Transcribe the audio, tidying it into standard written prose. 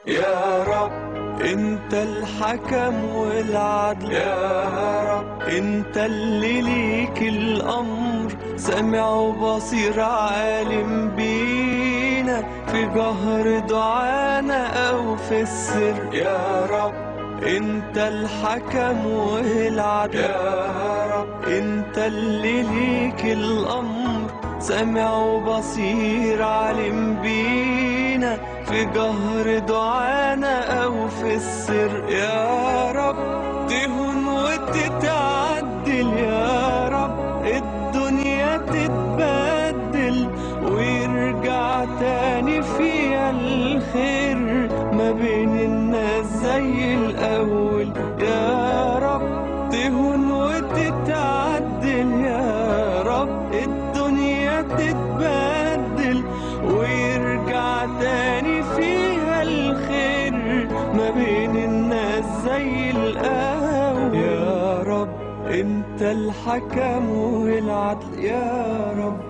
يا رب انت الحكم والعدل، يا رب انت اللي ليك الامر، سامع وبصير عالم بينا في جهر دعانا او في السر. يا رب انت الحكم والعدل، يا رب انت اللي ليك الامر، سامع وبصير عالم بينا في جهر دعانا او في السر. يا رب تهون وتتعدل، يا رب الدنيا تتبدل ويرجع تاني فيها الخير ما بين الناس زي الاول. يا رب تهون وتتعدل، يا رب الدنيا تتبدل ويرجع تاني فيها الخير ما بين الناس زي الأول. يا رب انت الحكم والعدل، يا رب